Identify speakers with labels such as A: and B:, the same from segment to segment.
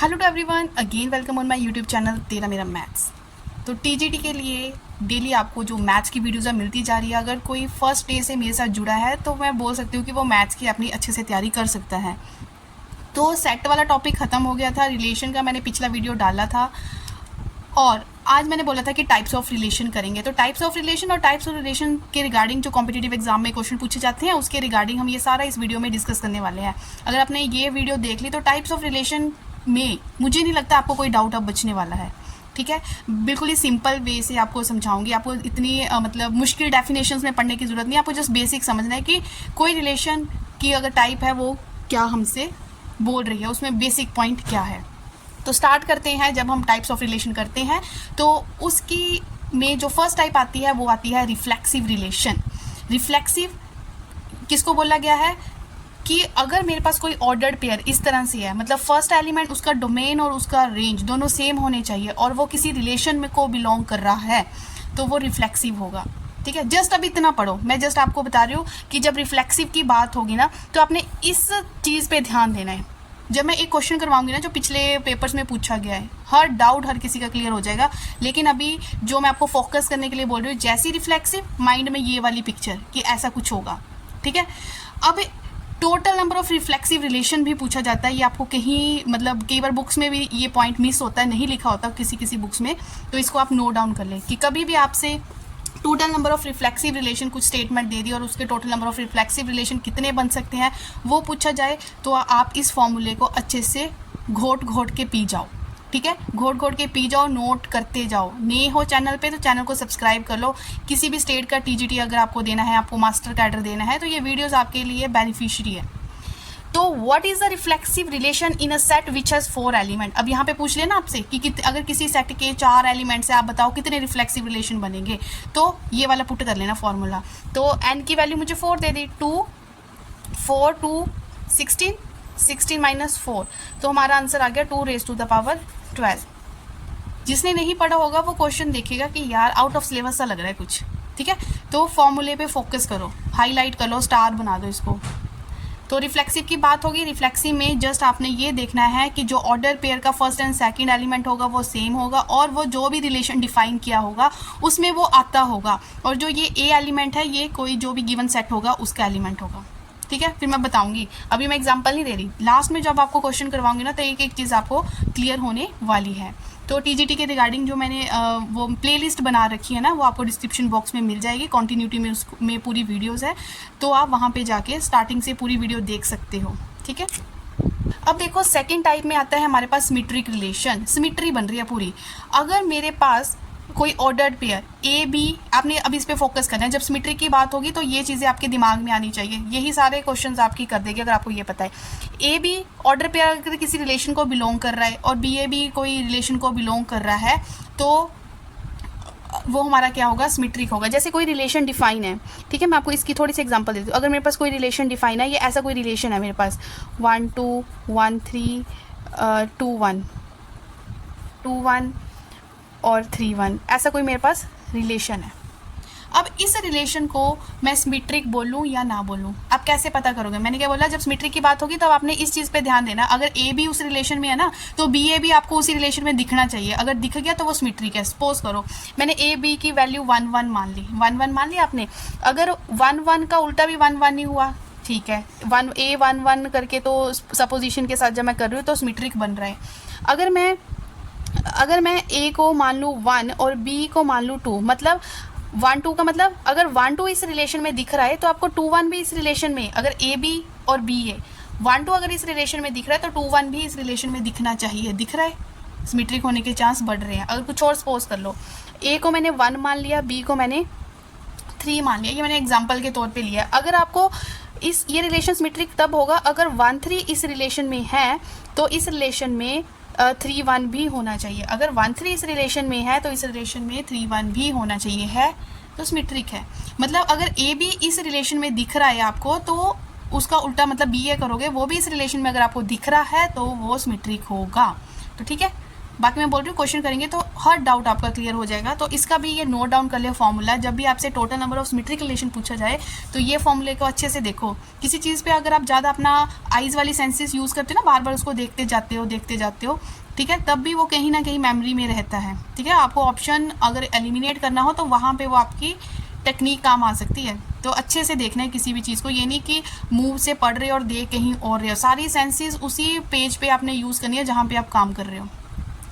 A: Hello to everyone, again welcome on my YouTube channel तेरा मेरा maths. तो TGT के लिए डेली आपको जो मैथ्स की वीडियोज़ मिलती जा रही है। अगर कोई फर्स्ट डे से मेरे साथ जुड़ा है तो मैं बोल सकती हूँ कि वो मैथ्स की अपनी अच्छे से तैयारी कर सकता है। तो सेट वाला टॉपिक ख़त्म हो गया था, रिलेशन का मैंने पिछला वीडियो डाला था और आज मैंने बोला था कि टाइप्स ऑफ रिलेशन करेंगे। तो टाइप्स ऑफ रिलेशन और टाइप्स ऑफ रिलेशन के रिगार्डिंग जो कॉम्पिटिटिव एग्जाम में क्वेश्चन पूछे जाते हैं उसके रिगार्डिंग हम ये सारा इस वीडियो में डिस्कस करने वाले हैं। अगर आपने ये वीडियो देख ली तो टाइप्स ऑफ रिलेशन में मुझे नहीं लगता आपको कोई डाउट अब बचने वाला है। ठीक है, बिल्कुल ही सिंपल वे से आपको समझाऊंगी। आपको इतनी मतलब मुश्किल डेफिनेशंस में पढ़ने की जरूरत नहीं, आपको जस्ट बेसिक समझना है कि कोई रिलेशन की अगर टाइप है वो क्या हमसे बोल रही है, उसमें बेसिक पॉइंट क्या है। तो स्टार्ट करते हैं। जब हम टाइप्स ऑफ रिलेशन करते हैं तो उसकी में जो फर्स्ट टाइप आती है वो आती है रिफ्लेक्सिव रिलेशन। रिफ्लेक्सिव किसको बोला गया है कि अगर मेरे पास कोई ऑर्डर्ड पेयर इस तरह से है, मतलब फर्स्ट एलिमेंट उसका डोमेन और उसका रेंज दोनों सेम होने चाहिए और वो किसी रिलेशन में को बिलोंग कर रहा है तो वो रिफ्लेक्सिव होगा। ठीक है, जस्ट अभी इतना पढ़ो, मैं जस्ट आपको बता रही हूँ कि जब रिफ्लेक्सिव की बात होगी ना तो आपने इस चीज़ पे ध्यान देना है। जब मैं एक क्वेश्चन करवाऊंगी ना जो पिछले पेपर्स में पूछा गया है, हर डाउट हर किसी का क्लियर हो जाएगा। लेकिन अभी जो मैं आपको फोकस करने के लिए बोल रही हूँ, जैसी रिफ्लेक्सिव माइंड में ये वाली पिक्चर कि ऐसा कुछ होगा। ठीक है, अब total number of reflexive relation भी पूछा जाता है। ये आपको कहीं मतलब कई बार बुक्स में भी ये पॉइंट मिस होता है, नहीं लिखा होता किसी किसी बुक्स में, तो इसको आप नोट डाउन कर लें कि कभी भी आपसे total number of reflexive relation कुछ स्टेटमेंट दे दी और उसके total number of reflexive relation कितने बन सकते हैं वो पूछा जाए तो आप इस फॉर्मूले को अच्छे से घोट घोट के पी जाओ। ठीक है, घोट घोट के पी जाओ, नोट करते जाओ। नए हो चैनल पे तो चैनल को सब्सक्राइब कर लो। किसी भी स्टेट का टीजीटी अगर आपको देना है, आपको मास्टर कैडर देना है, तो ये वीडियोस आपके लिए बेनिफिशियरी है। तो what is the reflexive relation in a set which has 4 element. अब यहाँ पे पूछ लेना आपसे कि अगर किसी सेट के 4 एलिमेंट्स है, आप बताओ कितने रिफ्लेक्सिव रिलेशन बनेंगे। तो ये वाला पुट कर लेना फॉर्मूला। तो n की वैल्यू मुझे 4 दे दी, 2 4 2 16 16 माइनस 4, तो हमारा आंसर आ गया 2 रेज़ टू द पावर 12। जिसने नहीं पढ़ा होगा वो क्वेश्चन देखेगा कि यार आउट ऑफ सिलेबस सा लग रहा है कुछ। ठीक है, तो फॉर्मूले पे फोकस करो, हाईलाइट कर लो, स्टार बना दो इसको। तो रिफ्लेक्सिव की बात होगी। रिफ्लेक्सिव में जस्ट आपने ये देखना है कि जो ऑर्डर पेयर का फर्स्ट एंड सेकंड एलिमेंट होगा वो सेम होगा और वो जो भी रिलेशन डिफाइन किया होगा उसमें वो आता होगा, और जो ये ए एलिमेंट है ये कोई जो भी गिवन सेट होगा उसका एलिमेंट होगा। ठीक है, फिर मैं बताऊंगी, अभी मैं एग्जांपल नहीं दे रही। लास्ट में जब आपको क्वेश्चन करवाऊंगी ना तो एक एक चीज़ आपको क्लियर होने वाली है। तो टीजीटी के रिगार्डिंग जो मैंने वो प्लेलिस्ट बना रखी है ना, वो आपको डिस्क्रिप्शन बॉक्स में मिल जाएगी। कॉन्टिन्यूटी में पूरी वीडियोस है, तो आप वहाँ पे जाके स्टार्टिंग से पूरी वीडियो देख सकते हो। ठीक है, अब देखो सेकंड टाइप में आता है हमारे पास सिमेट्रिक रिलेशन। सिमेट्री बन रही है पूरी। अगर मेरे पास कोई ऑर्डर्ड पेयर ए बी, आपने अब इस पे फोकस करना है। जब सिमेट्री की बात होगी तो ये चीज़ें आपके दिमाग में आनी चाहिए, यही सारे क्वेश्चंस आपकी कर देगी अगर आपको ये पता है। ए बी ऑर्डर पेयर अगर किसी रिलेशन को बिलोंग कर रहा है और बी ए बी कोई रिलेशन को बिलोंग कर रहा है तो वो हमारा क्या होगा, सिमेट्रिक होगा। जैसे कोई रिलेशन डिफाइन है, ठीक है, मैं आपको इसकी थोड़ी सी एग्जांपल देती हूँ। अगर मेरे पास कोई रिलेशन डिफाइन है, ये ऐसा कोई रिलेशन है मेरे पास 1 2 1 3 2 1 2 1 और 3 1, ऐसा कोई मेरे पास रिलेशन है। अब इस रिलेशन को मैं सिमेट्रिक बोलूँ या ना बोलूँ, आप कैसे पता करोगे? मैंने क्या बोला, जब सिमेट्रिक की बात होगी तब आपने इस चीज़ पे ध्यान देना। अगर ए बी उस रिलेशन में है ना तो बी ए भी आपको उसी रिलेशन में दिखना चाहिए। अगर दिख गया तो वो सिमेट्रिक है। सपोज करो मैंने ए बी की वैल्यू 1 1 मान ली, 1 1 मान लिया आपने। अगर 1 1 का उल्टा भी 1 1 ही हुआ, ठीक है, 1 ए 1 1 करके तो सपोजिशन के साथ जब मैं कर रही हूँ तो सिमेट्रिक बन रहा है। अगर मैं ए को मान लूँ 1 और बी को मान लूँ 2, मतलब 1 2 का मतलब अगर 1 2 इस रिलेशन में दिख रहा है तो आपको 2 1 भी इस रिलेशन में, अगर ए बी और बी है 1 2 अगर इस रिलेशन में दिख रहा है तो 2 1 भी इस रिलेशन में दिखना चाहिए। दिख रहा है, सिमेट्रिक होने के चांस बढ़ रहे हैं। अगर कुछ और सपोज कर लो, ए को मैंने 1 मान लिया, बी को मैंने 3 मान लिया, ये मैंने एग्जाम्पल के तौर पर लिया। अगर आपको ये रिलेशन सिमेट्रिक तब होगा अगर 1 3 इस रिलेशन में है तो इस रिलेशन में 3 1 भी होना चाहिए। अगर 1 3 इस रिलेशन में है तो इस रिलेशन में 3 1 भी होना चाहिए, है तो सिमेट्रिक है। मतलब अगर ए बी इस रिलेशन में दिख रहा है आपको तो उसका उल्टा मतलब बी ए करोगे, वो भी इस रिलेशन में अगर आपको दिख रहा है तो वो सिमेट्रिक होगा। तो ठीक है, बाकी मैं बोल रही हूँ क्वेश्चन करेंगे तो हर डाउट आपका क्लियर हो जाएगा। तो इसका भी ये नोट डाउन कर लिया फॉर्मूला, जब भी आपसे total number of symmetric relation पूछा जाए तो ये फॉर्मूले को अच्छे से देखो। किसी चीज़ पे अगर आप ज़्यादा अपना आइज़ वाली सेंसेस यूज़ करते हो ना, बार बार उसको देखते जाते हो, ठीक है, तब भी वो कहीं ना कहीं मेमोरी में रहता है। ठीक है, आपको ऑप्शन अगर एलिमिनेट करना हो तो वहाँ पे वो आपकी टेक्निक काम आ सकती है। तो अच्छे से देखना है किसी भी चीज़ को, ये नहीं कि मुंह से पढ़ रहे हो और देख कहीं और रहे हो। सारी सेंसेस उसी पेज पे आपने यूज़ करनी है जहाँ पे आप काम कर रहे हो।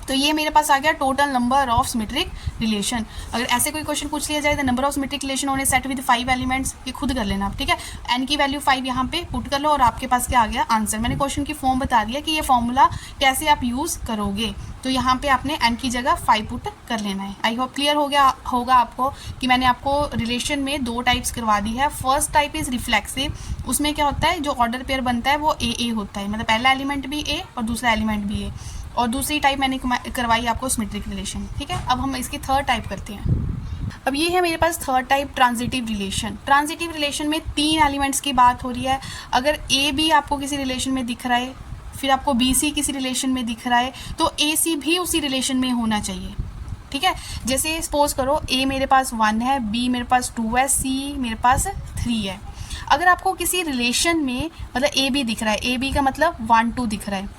A: तो ये मेरे पास आ गया total number of symmetric relation. अगर ऐसे कोई क्वेश्चन पूछ लिया जाए the number of symmetric relation on a set with 5 elements, ये खुद कर लेना आप। ठीक है, एन की वैल्यू 5 यहाँ पे पुट कर लो और आपके पास क्या आ गया आंसर। मैंने क्वेश्चन की फॉर्म बता दिया कि ये फॉर्मूला कैसे आप यूज़ करोगे। तो यहाँ पे आपने एन की जगह 5 पुट कर लेना है। आई होप क्लियर हो गया होगा आपको कि मैंने आपको रिलेशन में 2 टाइप्स करवा दी है। फर्स्ट टाइप इज रिफ्लेक्सिव, उसमें क्या होता है जो ऑर्डर पेयर बनता है वो ए होता है, मतलब पहला एलिमेंट भी ए और दूसरा एलिमेंट भी ए। और दूसरी टाइप मैंने करवाई आपको सिमेट्रिक रिलेशन। ठीक है, अब हम इसकी थर्ड टाइप करते हैं। अब ये है मेरे पास third type transitive relation. Transitive relation में 3 एलिमेंट्स की बात हो रही है। अगर ए बी आपको किसी रिलेशन में दिख रहा है, फिर आपको बी सी किसी रिलेशन में दिख रहा है, तो ए सी भी उसी रिलेशन में होना चाहिए। ठीक है, जैसे सपोज करो ए मेरे पास 1 है, बी मेरे पास 2 है, सी मेरे पास 3 है। अगर आपको किसी रिलेशन में मतलब ए बी दिख रहा है, ए बी का मतलब 1 2 दिख रहा है,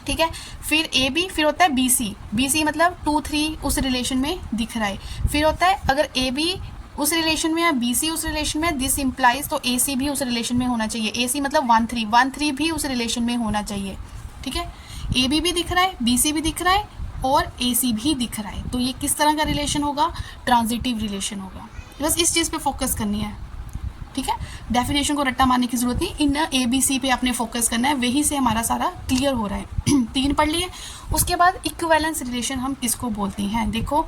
A: ठीक है, फिर ए बी, फिर होता है बी सी मतलब 2 3 उस रिलेशन में दिख रहा है। फिर होता है अगर ए बी उस रिलेशन में है, बी सी उस रिलेशन में, दिस इम्प्लाइज तो ए सी भी उस रिलेशन में होना चाहिए। ए सी मतलब 1 3 भी उस रिलेशन में होना चाहिए। ठीक है, ए बी भी दिख रहा है, बी सी भी दिख रहा है और ए सी भी दिख रहा है, तो ये किस तरह का रिलेशन होगा, ट्रांजिटिव रिलेशन होगा। बस इस चीज़ पे फोकस करनी है। ठीक है, डेफिनेशन को रट्टा मारने की जरूरत नहीं, इन ए बी सी पे आपने फोकस करना है, वही से हमारा सारा क्लियर हो रहा है। 3 पढ़ लिए। उसके बाद इक्विवेलेंस रिलेशन हम किसको बोलते हैं। देखो,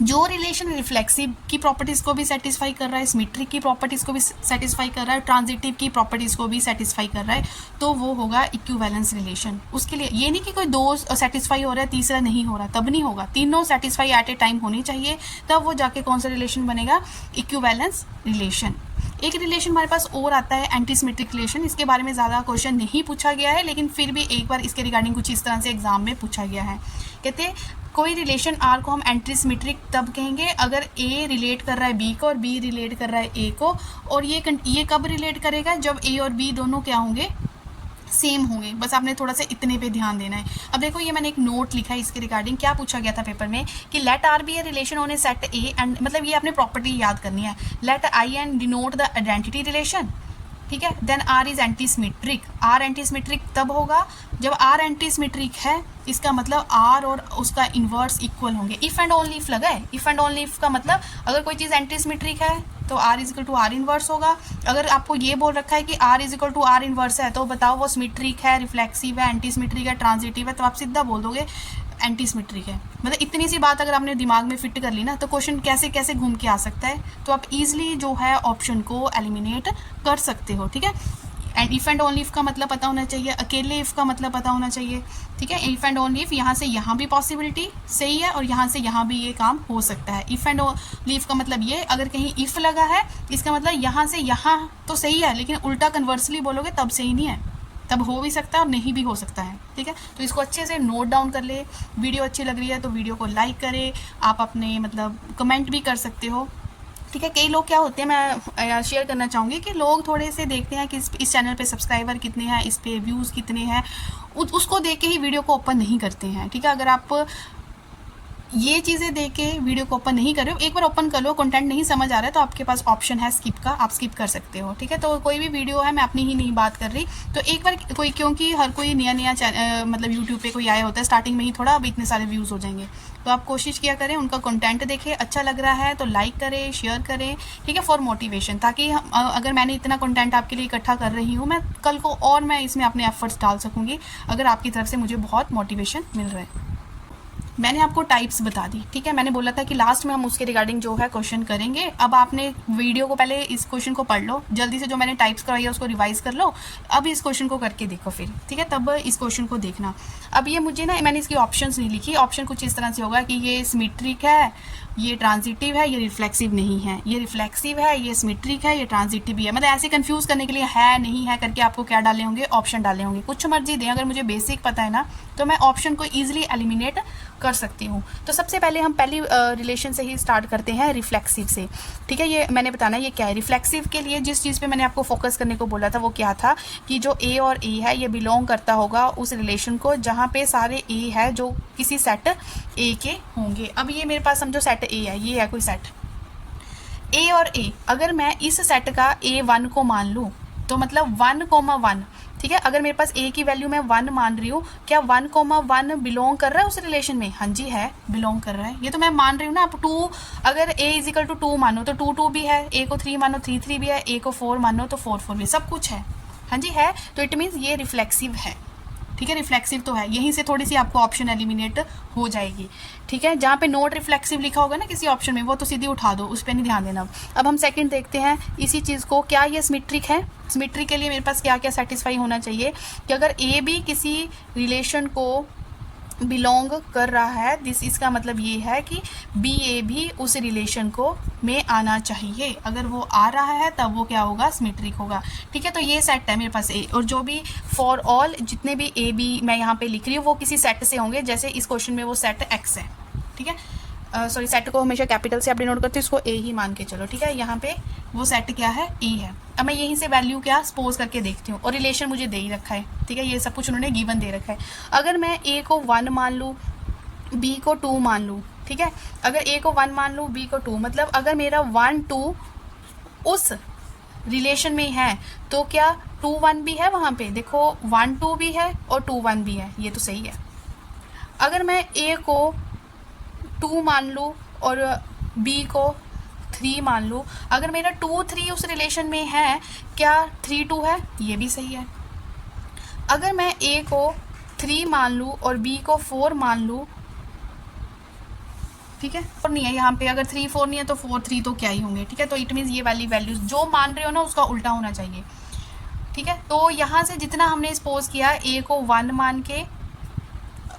A: जो रिलेशन रिफ्लेक्सिव की प्रॉपर्टीज़ को भी सेटिस्फाई कर रहा है, सिमेट्रिक की प्रॉपर्टीज़ को भी सेटिस्फाई कर रहा है, ट्रांजिटिव की प्रॉपर्टीज़ को भी सेटिस्फाई कर रहा है, तो वो होगा इक्विवेलेंस रिलेशन। उसके लिए ये नहीं कि कोई 2 सेटिस्फाई हो रहा है तीसरा नहीं हो रहा, तब नहीं होगा। तीनों सेटिस्फाई एट ए टाइम होनी चाहिए, तब वो जाके कौन सा रिलेशन बनेगा, इक्विवेलेंस रिलेशन। एक रिलेशन हमारे पास और आता है एंटी सिमेट्रिक रिलेशन। इसके बारे में ज़्यादा क्वेश्चन नहीं पूछा गया है, लेकिन फिर भी एक बार इसके रिगार्डिंग कुछ इस तरह से एग्जाम में पूछा गया है। कहते हैं कोई रिलेशन आर को हम एंटी सिमेट्रिक तब कहेंगे अगर ए रिलेट कर रहा है बी को और बी रिलेट कर रहा है ए को, और ये कब रिलेट करेगा, जब ए और बी दोनों क्या होंगे, सेम होंगे। बस आपने थोड़ा सा इतने पे ध्यान देना है। अब देखो, ये मैंने एक नोट लिखा है इसके रिगार्डिंग, क्या पूछा गया था पेपर में कि let R be a relation on a set A and, मतलब ये आपने प्रॉपर्टी याद करनी है। Let I N denote the identity relation, ठीक है, then R is anti symmetric. R anti symmetric तब होगा जब आर एंटी सिमेट्रिक है, इसका मतलब आर और उसका इन्वर्स इक्वल होंगे। इफ एंड ओनली इफ लगा है, इफ एंड ओनली इफ का मतलब अगर कोई चीज़ एंटी सिमेट्रिक है तो R is equal to R inverse होगा। अगर आपको ये बोल रखा है कि R is equal to R inverse है, तो बताओ वो सिमेट्रिक है, रिफ्लेक्सिव है, एंटी सिमेट्रिक है, ट्रांजिटिव है, तो आप सीधा बोल दोगे एंटी सिमेट्रिक है। मतलब इतनी सी बात अगर आपने दिमाग में फिट कर ली ना, तो क्वेश्चन कैसे कैसे घूम के आ सकता है, तो आप इजीली जो है ऑप्शन को एलिमिनेट कर सकते हो। ठीक है, and if and only if का मतलब पता होना चाहिए, अकेले इफ का मतलब पता होना चाहिए। ठीक है, इफ एंड ओनली इफ, यहाँ से यहाँ भी पॉसिबिलिटी सही है और यहाँ से यहाँ भी ये काम हो सकता है। इफ एंड ओनली इफ का मतलब ये, अगर कहीं इफ लगा है इसका मतलब यहाँ से यहाँ तो सही है, लेकिन उल्टा कन्वर्सली बोलोगे तब सही नहीं है, तब हो भी सकता है और नहीं भी हो सकता है। ठीक है, तो इसको अच्छे से नोट डाउन कर ले। वीडियो अच्छी लग रही है तो वीडियो को लाइक करें, आप अपने मतलब कमेंट भी कर सकते हो। ठीक है, कई लोग क्या होते हैं, मैं शेयर करना चाहूँगी कि लोग थोड़े से देखते हैं कि इस चैनल पे सब्सक्राइबर कितने हैं, इस पे व्यूज़ कितने हैं, उसको देख के ही वीडियो को ओपन नहीं करते हैं। ठीक है, अगर आप ये चीज़ें देख के वीडियो को ओपन नहीं कर रहे हो, एक बार ओपन कर लो, कंटेंट नहीं समझ आ रहा है तो आपके पास ऑप्शन है स्किप का, आप स्किप कर सकते हो। ठीक है, तो कोई भी वीडियो है, मैं अपनी ही नहीं बात कर रही, तो एक बार कोई, क्योंकि हर कोई नया मतलब यूट्यूब पे कोई आया होता है स्टार्टिंग में ही थोड़ा, अब इतने सारे व्यूज़ हो जाएंगे, तो आप कोशिश किया करें उनका कंटेंट देखें, अच्छा लग रहा है तो लाइक करें, शेयर करें। ठीक है, फॉर मोटिवेशन, ताकि अगर मैंने इतना कंटेंट आपके लिए इकट्ठा कर रही हूँ, मैं कल को और मैं इसमें अपने एफर्ट्स डाल सकूँगी, अगर आपकी तरफ से मुझे बहुत मोटिवेशन मिल रहा है। मैंने आपको टाइप्स बता दी, ठीक है। मैंने बोला था कि लास्ट में हम उसके रिगार्डिंग जो है क्वेश्चन करेंगे। अब आपने वीडियो को पहले इस क्वेश्चन को पढ़ लो, जल्दी से जो मैंने टाइप्स करवाई है उसको रिवाइज कर लो। अब इस क्वेश्चन को करके देखो फिर, ठीक है, तब इस क्वेश्चन को देखना। अब ये मुझे ना, मैंने इसकी ऑप्शंस नहीं लिखी। ऑप्शन कुछ इस तरह से होगा कि ये सिमेट्रिक है, ये ट्रांजिटिव है, ये रिफ्लेक्सिव नहीं है, ये रिफ्लेक्सिव है, ये सिमेट्रिक है, ये ट्रांजिटिव भी है। मतलब ऐसे कंफ्यूज करने के लिए है नहीं है करके आपको क्या डाले होंगे, ऑप्शन डाले होंगे। कुछ मर्जी दें, अगर मुझे बेसिक पता है ना तो मैं ऑप्शन को ईजिली एलिमिनेट कर सकती हूँ। तो सबसे पहले हम पहली रिलेशन से ही स्टार्ट करते हैं, रिफ्लेक्सिव से, ठीक है। ये मैंने बताना ये क्या है। रिफ्लेक्सिव के लिए जिस चीज़ पे मैंने आपको फोकस करने को बोला था वो क्या था कि जो ए और ए है ये बिलोंग करता होगा उस रिलेशन को जहाँ पे सारे ए है जो किसी सेट ए के होंगे। अब ये मेरे पास समझो सेट ए है, ये है कोई सेट ए और ए। अगर मैं इस सेट का A1 को मान लूँ तो मतलब 1,1, ठीक है। अगर मेरे पास ए की वैल्यू मैं 1 मान रही हूँ, क्या 1,1 बिलोंग कर रहा है उस रिलेशन में? हाँ जी है, बिलोंग कर रहा है। ये तो मैं मान रही हूँ ना। आप 2, अगर a इजिकल टू 2 मानो तो 2 भी है, a को 3 मानो 3 भी है, a को 4 मानो तो 4 भी, सब कुछ है। हाँ जी है, तो इट मीन्स ये रिफ्लेक्सिव है, ठीक है। रिफ्लेक्सिव तो है, यहीं से थोड़ी सी आपको ऑप्शन एलिमिनेट हो जाएगी, ठीक है। जहाँ पे नोट रिफ्लेक्सिव लिखा होगा ना किसी ऑप्शन में, वो तो सीधी उठा दो, उस पर नहीं ध्यान देना। अब हम सेकंड देखते हैं इसी चीज़ को, क्या ये सिमेट्रिक है। सिमेट्रिक के लिए मेरे पास क्या क्या सेटिस्फाई होना चाहिए कि अगर ए भी किसी रिलेशन को बिलोंग कर रहा है, दिस इसका मतलब ये है कि बी ए भी उस रिलेशन को में आना चाहिए। अगर वो आ रहा है तब वो क्या होगा, सिमेट्रिक होगा, ठीक है। तो ये सेट है मेरे पास ए, और जो भी फॉर ऑल जितने भी ए बी मैं यहाँ पे लिख रही हूँ वो किसी सेट से होंगे। जैसे इस क्वेश्चन में वो सेट एक्स है, ठीक है। सॉरी, सेट को हमेशा कैपिटल से आप डिनोट करते हो, इसको ए ही मान के चलो, ठीक है। यहाँ पे वो सेट क्या है, ए है। अब मैं यहीं से वैल्यू क्या सपोज करके देखती हूँ, और रिलेशन मुझे दे ही रखा है, ठीक है। ये सब कुछ उन्होंने गिवन दे रखा है। अगर मैं ए को 1 मान लूँ, बी को 2 मान लूँ, ठीक है। अगर ए को 1 मान लूँ, बी को 2, मतलब अगर मेरा 1 2 उस रिलेशन में है तो क्या 2 1 भी है वहाँ पे? देखो 1 2 भी है और 2 1 भी है, ये तो सही है। अगर मैं ए को 2 मान लूँ और बी को 3 मान लूँ, अगर मेरा 2 3 उस रिलेशन में है, क्या 3 2 है? ये भी सही है। अगर मैं ए को 3 मान लूँ और बी को 4 मान लूँ, ठीक है, और नहीं है यहाँ पे, अगर 3 4 नहीं है तो 4 3 तो क्या ही होंगे, ठीक है। तो इट मीन्स ये वाली वैल्यूज जो मान रहे हो ना उसका उल्टा होना चाहिए, ठीक है। तो यहाँ से जितना हमने सपोज किया, ए को 1 मान के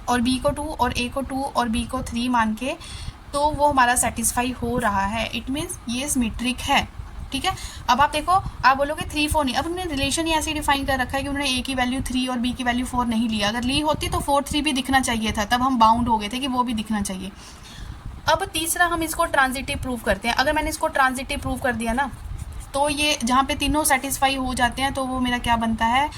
A: और बी को 2 और ए को 2 और बी को 3 मान के, तो वो हमारा सेटिस्फाई हो रहा है। इट मीन्स ये सिमेट्रिक है, ठीक है। अब आप देखो, आप बोलोगे 3 4 नहीं, अब उन्होंने रिलेशन ही ऐसे डिफाइन कर रखा है कि उन्होंने ए की वैल्यू 3 और बी की वैल्यू 4 नहीं ली। अगर ली होती तो 4 3 भी दिखना चाहिए था, तब हम बाउंड हो गए थे कि वो भी दिखना चाहिए। अब तीसरा हम इसको ट्रांजिटिव प्रूव करते हैं। अगर मैंने इसको ट्रांजिटिव प्रूव कर दिया ना, तो ये जहाँ पे तीनों सेटिस्फाई हो जाते हैं तो वो मेरा क्या बनता है,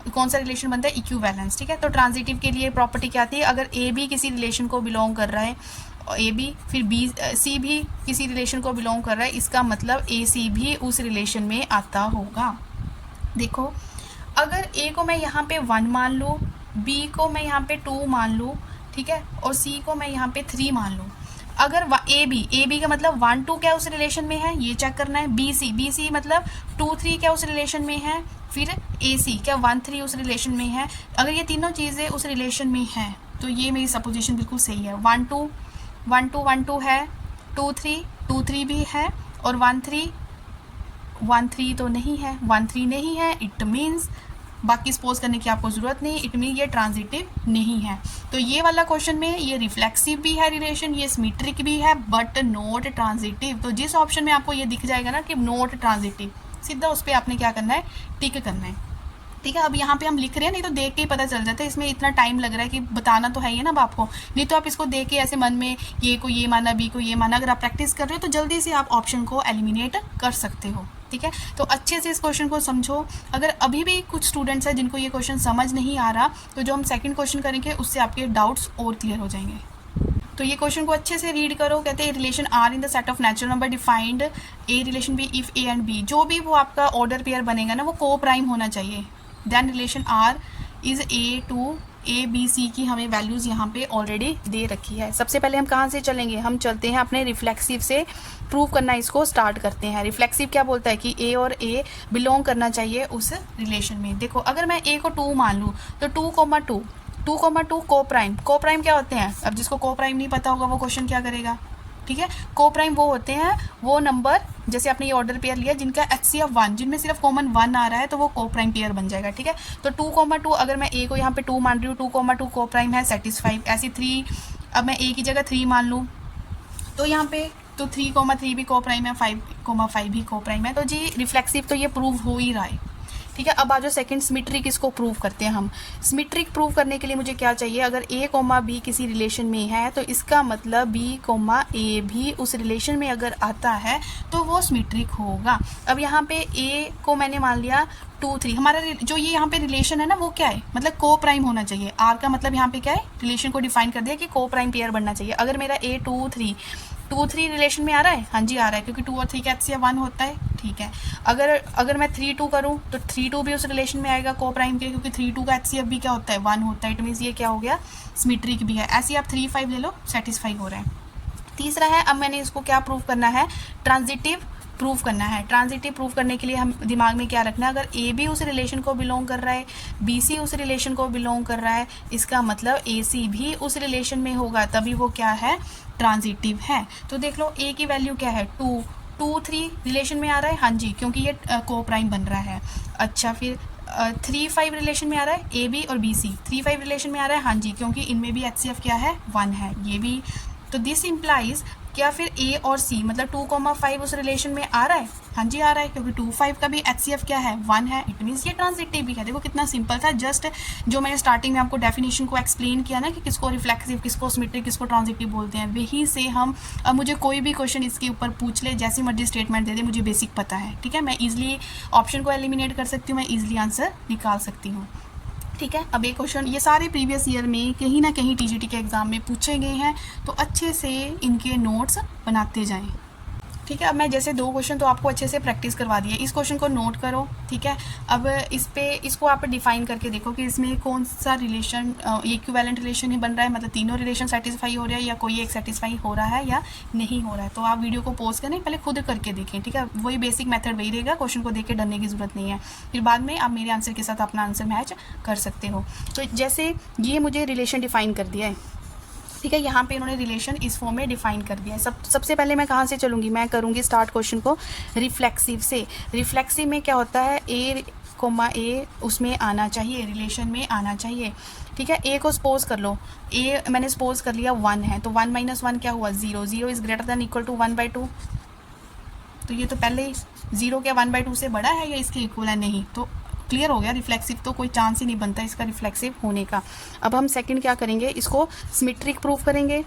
A: कौन सा रिलेशन बनता है, इक्विवेलेंस, ठीक है। तो ट्रांजिटिव के लिए प्रॉपर्टी क्या आती है, अगर ए भी किसी रिलेशन को बिलोंग कर रहा है, ए बी फिर बी सी भी किसी रिलेशन को बिलोंग कर रहा है, इसका मतलब ए सी भी उस रिलेशन में आता होगा। देखो, अगर ए को मैं यहाँ पे 1 मान लूँ, बी को मैं यहाँ पे 2 मान लूँ, ठीक है, और सी को मैं यहाँ पे 3 मान लूँ, अगर ए बी का मतलब 1 2 क्या उस रिलेशन में है, ये चेक करना है। बी सी मतलब 2 3 क्या उस रिलेशन में है, फिर ए सी क्या 1 3 उस रिलेशन में है। अगर ये तीनों चीज़ें उस रिलेशन में हैं तो ये मेरी सपोजिशन बिल्कुल सही है। 1 2 1 2 1 2 है, 2 3 भी है, और 1 3 तो नहीं है, 1 3 नहीं है। इट मीन्स बाकी सपोज करने की आपको ज़रूरत नहीं, इट मीन ये ट्रांजिटिव नहीं है। तो ये वाला क्वेश्चन में ये रिफ्लेक्सिव भी है रिलेशन, ये सिमेट्रिक भी है, बट नॉट ट्रांजिटिव। तो जिस ऑप्शन में आपको ये दिख जाएगा ना कि नॉट ट्रांजिटिव, सीधा उस पर आपने क्या करना है, टिक करना है, ठीक है। अब यहाँ पे हम लिख रहे हैं, नहीं तो देख के ही पता चल जाता है। इसमें इतना टाइम लग रहा है कि बताना तो है ही ना अब आपको, नहीं तो आप इसको देख के ऐसे मन में ए को ये माना, बी को ये माना, अगर आप प्रैक्टिस कर रहे हो तो जल्दी से आप ऑप्शन को एलिमिनेट कर सकते हो, ठीक है। तो अच्छे से इस क्वेश्चन को समझो। अगर अभी भी कुछ स्टूडेंट्स हैं जिनको ये क्वेश्चन समझ नहीं आ रहा, तो जो हम सेकंड क्वेश्चन करेंगे उससे आपके डाउट्स और क्लियर हो जाएंगे। तो ये क्वेश्चन को अच्छे से रीड करो। कहते हैं relation R in the set of natural number defined a relation b if a and b, जो भी वो आपका ऑर्डर पेयर बनेगा ना वो को प्राइम होना चाहिए। Then relation R is A to A B C की हमें वैल्यूज़ यहाँ पे ऑलरेडी दे रखी है। सबसे पहले हम कहाँ से चलेंगे, हम चलते हैं अपने रिफ्लेक्सिव से, प्रूव करना इसको स्टार्ट करते हैं। रिफ्लेक्सिव क्या बोलता है कि ए और ए बिलोंग करना चाहिए उस रिलेशन में। देखो, अगर मैं ए को 2 मान लूँ तो 2 2 2,2 को प्राइम। को प्राइम क्या होते हैं? अब जिसको को प्राइम नहीं पता होगा वो क्वेश्चन क्या करेगा, ठीक है। को प्राइम वो होते हैं वो नंबर, जैसे आपने ये ऑर्डर पेयर लिया जिनका HCF 1, जिनमें सिर्फ कॉमन 1 आ रहा है तो वो को प्राइम पेयर बन जाएगा, ठीक है। तो 2,2 अगर मैं A को यहाँ पे 2 मान रही हूँ, 2,2 को प्राइम है, सेटिस्फाई। ऐसी 3, अब मैं A की जगह 3 मान लूँ तो यहाँ पे तो 3,3 भी को प्राइम है, 5,5 भी को प्राइम है। तो जी रिफ्लेक्सिव तो ये प्रूव हो ही रहा है, ठीक है। अब आ जाओ सेकंड सिमेट्रिक, इसको प्रूव करते हैं हम। सिमेट्रिक प्रूव करने के लिए मुझे क्या चाहिए? अगर A, B किसी रिलेशन में है तो इसका मतलब B, A भी उस रिलेशन में अगर आता है तो वो सिमेट्रिक होगा। अब यहाँ पे A को मैंने मान लिया 2, 3, हमारा जो ये यहाँ पे रिलेशन है ना वो क्या है? मतलब को प्राइम होना चाहिए। R का मतलब यहाँ पे क्या है? रिलेशन को डिफाइन कर दिया कि को प्राइम पेयर बनना चाहिए। अगर मेरा A 2, 3 रिलेशन में आ रहा है, हाँ जी आ रहा है, क्योंकि 2 और 3 का HCF 1 होता है, ठीक है। अगर मैं 3, 2 करूँ तो 3, 2 भी उस रिलेशन में आएगा को प्राइम के, क्योंकि 3, 2 का HCF भी क्या होता है? 1 होता है। इट मीन्स ये क्या हो गया? सिमेट्रिक भी है। ऐसे आप 3, 5 ले लो, सेटिस्फाई हो रहा है। तीसरा है, अब मैंने इसको क्या प्रूव करना है? ट्रांजिटिव प्रूव करना है। ट्रांजिटिव प्रूव करने के लिए हम दिमाग में क्या रखना है? अगर A भी उस रिलेशन को बिलोंग कर रहा है, B C उस रिलेशन को बिलोंग कर रहा है, इसका मतलब A C भी उस रिलेशन में होगा, तभी वो क्या है? ट्रांजिटिव है। तो देख लो A की वैल्यू क्या है? 2, 2, 3 रिलेशन में आ रहा है, हाँ जी, क्योंकि ये को प्राइम बन रहा है। अच्छा फिर 3, 5 रिलेशन में आ रहा है, A B और B C 3, 5 रिलेशन में आ रहा है, हाँ जी, क्योंकि इनमें भी HCF क्या है? 1 है, ये भी। तो दिस इम्प्लाइज क्या फिर A और C मतलब 2,5 उस रिलेशन में आ रहा है, हाँ जी आ रहा है, क्योंकि 2, 5 का भी HCF क्या है? 1 है। इट मीन्स ये ट्रांजिटिव भी है। देखो कितना सिंपल था। जस्ट जो मैंने स्टार्टिंग में आपको डेफिनेशन को एक्सप्लेन किया ना कि किसको रिफ्लेक्सिव, किसको सिमेट्रिक, किसको ट्रांजिटिव बोलते हैं, वही से हम अब मुझे कोई भी क्वेश्चन इसके ऊपर पूछ ले, जैसी मर्जी स्टेटमेंट दे दे, मुझे बेसिक पता है, ठीक है। मैं ईजिली ऑप्शन को एलिमिनेट कर सकती हूँ, मैं ईजिली आंसर निकाल सकती हूँ, ठीक है। अब एक क्वेश्चन ये सारे प्रीवियस ईयर में कहीं ना कहीं TGT के एग्ज़ाम में पूछे गए हैं, तो अच्छे से इनके नोट्स बनाते जाएं, ठीक है। अब मैं जैसे 2 क्वेश्चन तो आपको अच्छे से प्रैक्टिस करवा दिए, इस क्वेश्चन को नोट करो, ठीक है। अब इसको आप डिफाइन करके देखो कि इसमें कौन सा रिलेशन इक्विवेलेंट रिलेशन ही बन रहा है, मतलब तीनों रिलेशन सेटिस्फाई हो रहा है या कोई एक सेटिस्फाई हो रहा है या नहीं हो रहा है। तो आप वीडियो को पॉज करें, पहले खुद करके देखें, ठीक है। वही बेसिक मेथड वही रहेगा, क्वेश्चन को देख के डरने की जरूरत नहीं है। फिर बाद में आप मेरे आंसर के साथ अपना आंसर मैच कर सकते हो। तो जैसे ये मुझे रिलेशन डिफाइन कर दिया है, ठीक है, यहाँ पे इन्होंने रिलेशन इस फॉर्म में डिफाइन कर दिया है। सबसे पहले मैं कहाँ से चलूँगी? मैं करूँगी स्टार्ट क्वेश्चन को रिफ्लेक्सिव से। रिफ्लेक्सिव में क्या होता है? A, उसमें आना चाहिए, रिलेशन में आना चाहिए, ठीक है। A को सपोज कर लो, A मैंने सपोज कर लिया 1 है, तो 1 - 1 क्या हुआ? 0। 0 is greater than equal to 1/2। तो ये तो पहले ही 0 क्या 1/2 से बड़ा है या इसके इक्वल है? नहीं। तो क्लियर हो गया, रिफ्लेक्सिव तो कोई चांस ही नहीं बनता इसका रिफ्लेक्सिव होने का। अब हम सेकंड क्या करेंगे? इसको सिमेट्रिक प्रूफ करेंगे,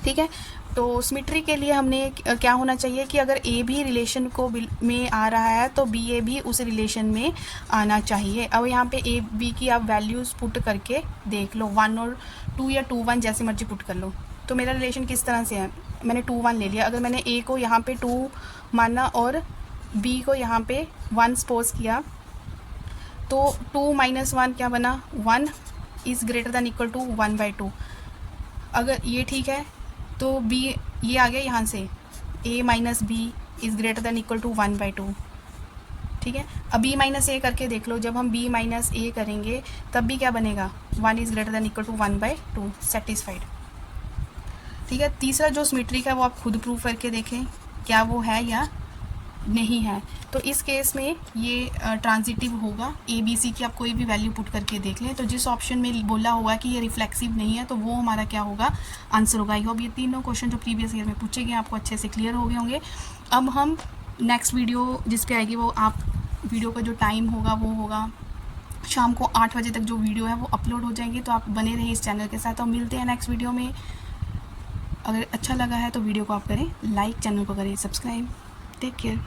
A: ठीक है। तो सिमेट्रिक के लिए हमने क्या होना चाहिए कि अगर A भी रिलेशन को में आ रहा है तो BA भी उस रिलेशन में आना चाहिए। अब यहाँ पे A B की आप वैल्यूज़ पुट करके देख लो, 1 और 2 या 2, 1 जैसे मर्जी पुट कर लो। तो मेरा रिलेशन किस तरह से है? मैंने 2, 1 ले लिया। अगर मैंने A को यहाँ पे 2 माना और B को यहाँ पे 1 सपोज किया, तो 2 - 1 क्या बना? 1 is greater than equal to 1/2। अगर ये ठीक है तो B ये आ गया यहाँ से, A - B is greater than equal to 1/2, ठीक है। अब B - A करके देख लो, जब हम B - A करेंगे तब भी क्या बनेगा? 1 is greater than equal to 1/2, satisfied, ठीक है। तीसरा जो सिमेट्रिक है वो आप खुद प्रूव करके देखें क्या वो है या नहीं है। तो इस केस में ये ट्रांजिटिव होगा। ABC की आप कोई भी वैल्यू पुट करके देख लें, तो जिस ऑप्शन में बोला हुआ कि ये रिफ्लेक्सिव नहीं है तो वो हमारा क्या होगा? आंसर होगा। आई होप ये तीनों क्वेश्चन जो प्रीवियस ईयर में पूछे गए आपको अच्छे से क्लियर हो गए होंगे। अब हम नेक्स्ट वीडियो जिस पे आएगी वो आप वीडियो का जो टाइम होगा वो होगा शाम को 8 बजे तक जो वीडियो है वो अपलोड हो जाएंगे। तो आप बने रहिए इस चैनल के साथ और मिलते हैं नेक्स्ट वीडियो में। अगर अच्छा लगा है तो वीडियो को आप करें लाइक, चैनल को करें सब्सक्राइब। Take care.